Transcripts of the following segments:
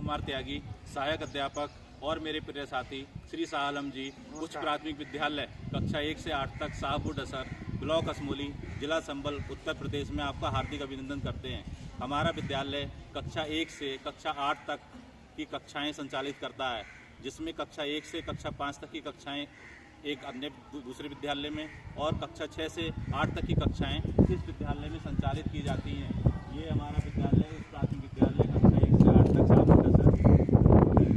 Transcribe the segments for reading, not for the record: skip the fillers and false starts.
कुमार त्यागी, सहायक अध्यापक, और मेरे प्रिय साथी श्री शाह आलम जी, उच्च प्राथमिक विद्यालय कक्षा 1 से 8 तक शाहपुर डसर, ब्लॉक असमोली, जिला संबल, उत्तर प्रदेश में आपका हार्दिक अभिनंदन करते हैं। हमारा विद्यालय कक्षा 1 से कक्षा 8 तक की कक्षाएं संचालित करता है, जिसमें कक्षा 1 से कक्षा 5 तक की कक्षाएं एक अन्य दूसरे विद्यालय में और कक्षा 6 से 8 तक की कक्षाएं इस विद्यालय में संचालित की जाती हैं। ये हमारा विद्यालय उच्च प्राथमिक विद्यालय कक्षा 1 से 8 तक शाहपुर डसर,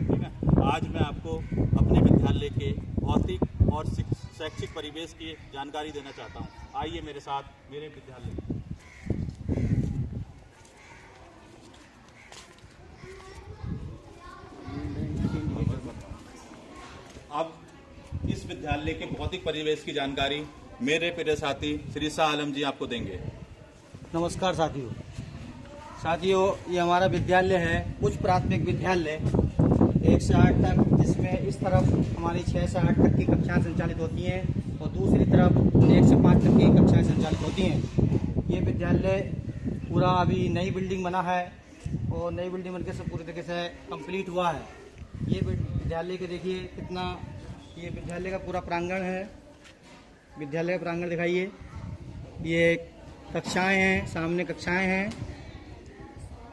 ठीक है। आज मैं आपको अपने विद्यालय के भौतिक और शैक्षिक परिवेश की जानकारी देना चाहता हूँ। आइए मेरे साथ मेरे विद्यालय में। अब इस विद्यालय के भौतिक परिवेश की जानकारी मेरे प्रिय साथी श्री शाह आलम जी आपको देंगे। नमस्कार साथियों, ये हमारा विद्यालय है उच्च प्राथमिक विद्यालय 1 से 8 तक, जिसमें इस तरफ हमारी 6 से 8 तक की कक्षाएं संचालित होती हैं और दूसरी तरफ 1 से 5 तक की कक्षाएं संचालित होती हैं। ये विद्यालय पूरा अभी नई बिल्डिंग बना है और नई बिल्डिंग बनके से पूरी तरीके से कंप्लीट हुआ है। ये विद्यालय के देखिए कितना, ये विद्यालय का पूरा प्रांगण है। विद्यालय का प्रांगण दिखाइए। ये कक्षाएं हैं, सामने कक्षाएं हैं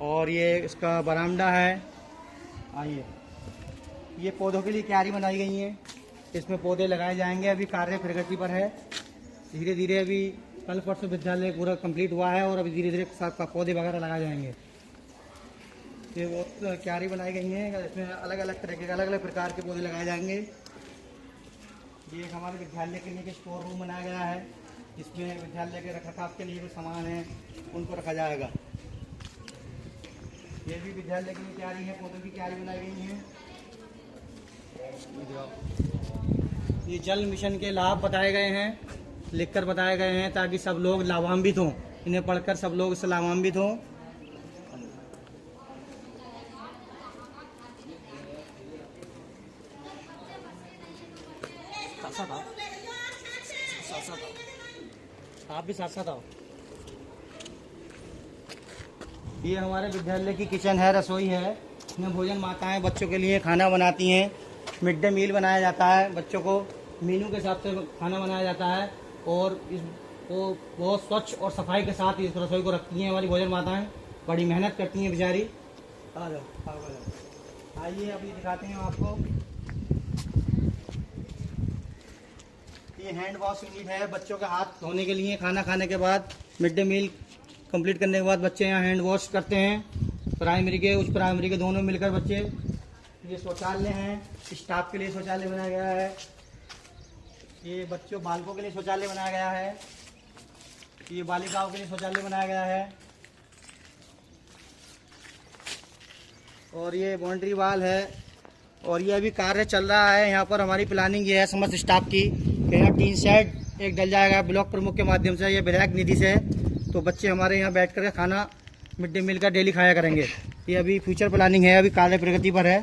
और ये इसका बरामदा है। आइए, ये पौधों के लिए क्यारी बनाई गई है, इसमें पौधे लगाए जाएंगे। अभी कार्य प्रगति पर है, धीरे धीरे अभी कल परसों विद्यालय पूरा कंप्लीट हुआ है और अभी धीरे धीरे पौधे वगैरह लगाए जाएंगे। ये वो क्यारी बनाई गई है, इसमें अलग अलग तरह के अलग अलग प्रकार के पौधे लगाए जाएंगे। ये एक हमारे विद्यालय के लिए एक स्टोर रूम बनाया गया है, इसमें विद्यालय के रखरखाव के लिए जो सामान है उनको रखा जाएगा। ये भी विद्यालय की क्यारी है, पौधों की क्यारी बनाई गई है। ये जल मिशन के लाभ बताए गए हैं, लिखकर बताए गए हैं, ताकि सब लोग लाभान्वित हों। इन्हें पढ़कर सब लोग इससे लाभान्वित हों। आप भी साथ साथ आओ। ये हमारे विद्यालय की किचन है, रसोई है। इसमें भोजन माताएं बच्चों के लिए खाना बनाती हैं। मिड डे मील बनाया जाता है, बच्चों को मेनू के हिसाब से खाना बनाया जाता है और वो बहुत स्वच्छ और सफाई के साथ इस रसोई को रखती हैं। हमारी भोजन माताएं बड़ी मेहनत करती हैं बेचारी। आ जाओ, आइए अभी दिखाते हैं आपको। ये हैंड वॉश यूनिट है, बच्चों के हाथ धोने के लिए। खाना खाने के बाद, मिड डे मील कंप्लीट करने के बाद बच्चे यहाँ हैंड वॉश करते हैं। प्राइमरी के उच्च प्राइमरी के दोनों मिलकर बच्चे। ये शौचालय हैं, स्टाफ के लिए शौचालय बनाया गया है। ये बच्चों बालकों के लिए शौचालय बनाया गया है। ये बालिकाओं के लिए शौचालय बनाया गया है। और ये बाउंड्री वॉल है और ये अभी कार्य चल रहा है। यहाँ पर हमारी प्लानिंग ये है समस्त स्टाफ की कि यहाँ टीन शेड एक डल जाएगा ब्लॉक प्रमुख के माध्यम से, ये विधायक निधि से। तो बच्चे हमारे यहाँ बैठ कर खाना मिड डे मील का डेली खाया करेंगे। ये अभी फ्यूचर प्लानिंग है, अभी कार्य प्रगति पर है।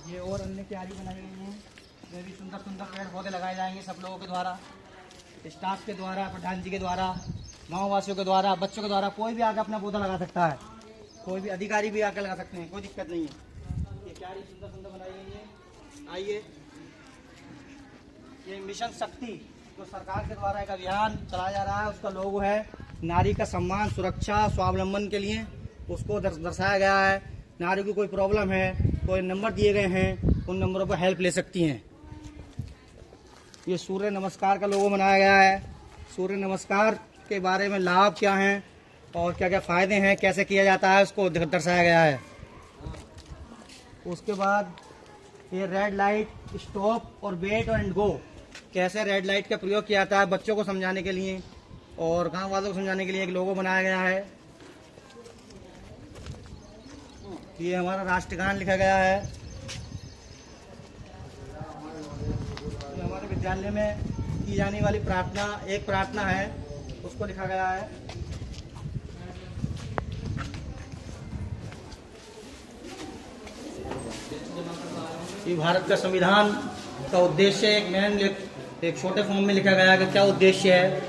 ये और अन्य क्यारी बनाई गई हैं, इसमें भी सुंदर सुंदर पेड़ पौधे लगाए जाएंगे सब लोगों के द्वारा, स्टाफ के द्वारा, प्रधान जी के द्वारा, गाँव वासियों के द्वारा, बच्चों के द्वारा। कोई भी आकर अपना पौधा लगा सकता है, कोई भी अधिकारी भी आकर लगा सकते हैं, कोई दिक्कत नहीं है। ये क्यारी सुंदर सुंदर बनाई गई है। आइए, ये मिशन शक्ति जो सरकार के द्वारा एक अभियान चलाया जा रहा है, उसका लोगो है नारी का सम्मान, सुरक्षा, स्वावलंबन के लिए उसको दर्शाया गया है। नारी को कोई प्रॉब्लम है, कोई नंबर दिए गए हैं, उन नंबरों पर हेल्प ले सकती हैं। ये सूर्य नमस्कार का लोगो बनाया गया है। सूर्य नमस्कार के बारे में लाभ क्या हैं और क्या क्या फ़ायदे हैं, कैसे किया जाता है, उसको दर्शाया गया है। उसके बाद ये रेड लाइट, स्टॉप और वेट एंड गो, कैसे रेड लाइट का प्रयोग किया जाता है बच्चों को समझाने के लिए और गांव वालों को समझाने के लिए एक लोगो बनाया गया है। ये हमारा राष्ट्रगान लिखा गया है। ये हमारे विद्यालय में की जाने वाली प्रार्थना, एक प्रार्थना है, उसको लिखा गया है। ये भारत का संविधान का उद्देश्य एक मेन एक छोटे फॉर्म में लिखा गया है कि क्या उद्देश्य है।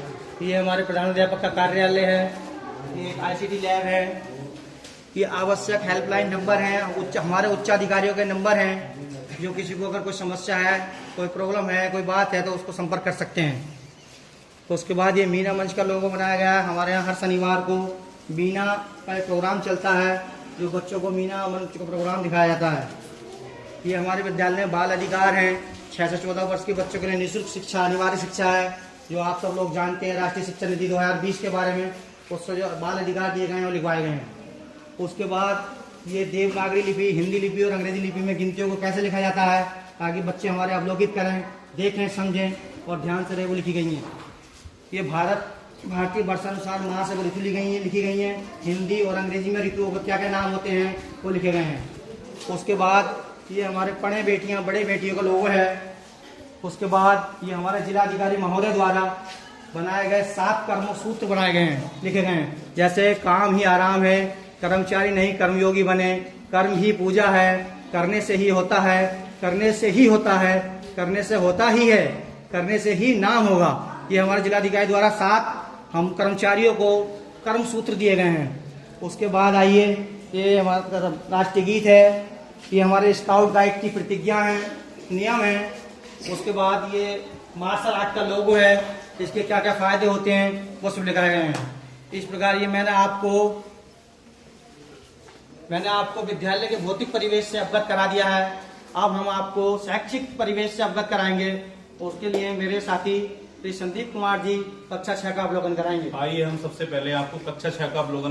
ये हमारे प्रधानाध्यापक का कार्यालय है, ये एक ICT लैब है, ये आवश्यक हेल्पलाइन नंबर हैं, हमारे उच्चाधिकारियों के नंबर हैं, जो किसी को अगर कोई समस्या है, कोई प्रॉब्लम है, कोई बात है तो उसको संपर्क कर सकते हैं। तो उसके बाद ये मीना मंच का लोगो बनाया गया है। हमारे यहाँ हर शनिवार को मीना का एक प्रोग्राम चलता है, जो बच्चों को मीना मंच का प्रोग्राम दिखाया जाता है। ये हमारे विद्यालय में बाल अधिकार हैं, 6 से 14 वर्ष के बच्चों के लिए निःशुल्क शिक्षा, अनिवार्य शिक्षा है, जो आप सब लोग जानते हैं राष्ट्रीय शिक्षा नीति 2020 के बारे में, उससे जो बाल अधिकार दिए गए हैं और लिखवाए गए हैं। उसके बाद ये देवनागरी लिपि, हिंदी लिपि और अंग्रेजी लिपि में गिनतियों को कैसे लिखा जाता है, ताकि बच्चे हमारे अवलोकित करें, देखें, समझें और ध्यान से रहे, वो लिखी गई हैं। ये भारतीय वर्षानुसार माह से वो ऋतु लिखी गई हैं। हिंदी और अंग्रेजी में ऋतुओं को क्या क्या नाम होते हैं वो लिखे गए हैं। उसके बाद ये हमारे पढ़े बेटियां, बड़े बेटियों का लोगो है। उसके बाद ये हमारे जिलाधिकारी महोदय द्वारा बनाए गए 7 कर्म सूत्र बनाए गए हैं, लिखे गए हैं। जैसे काम ही आराम है, कर्मचारी नहीं कर्मयोगी बने, कर्म ही पूजा है, करने से ही होता है, करने से ही होता है, करने से होता ही है, करने से ही नाम होगा। ये हमारे जिलाधिकारी द्वारा 7 हम कर्मचारियों को कर्म सूत्र दिए गए हैं। उसके बाद आइए, ये हमारा राष्ट्रीय गीत है, ये हमारे स्काउट गाइड की प्रतिज्ञा है, नियम है। उसके बाद ये मार्शल आर्ट का लोगो है, इसके क्या क्या फायदे होते हैं वो सब लिखाए गए हैं। इस प्रकार ये मैंने आपको विद्यालय के भौतिक परिवेश से अवगत करा दिया है। अब हम आपको शैक्षिक परिवेश से अवगत कराएंगे। उसके लिए मेरे साथी श्री संदीप कुमार जी कक्षा 6 का अवलोकन कराएंगे। आइए हम सबसे पहले आपको कक्षा 6 का अवलोकन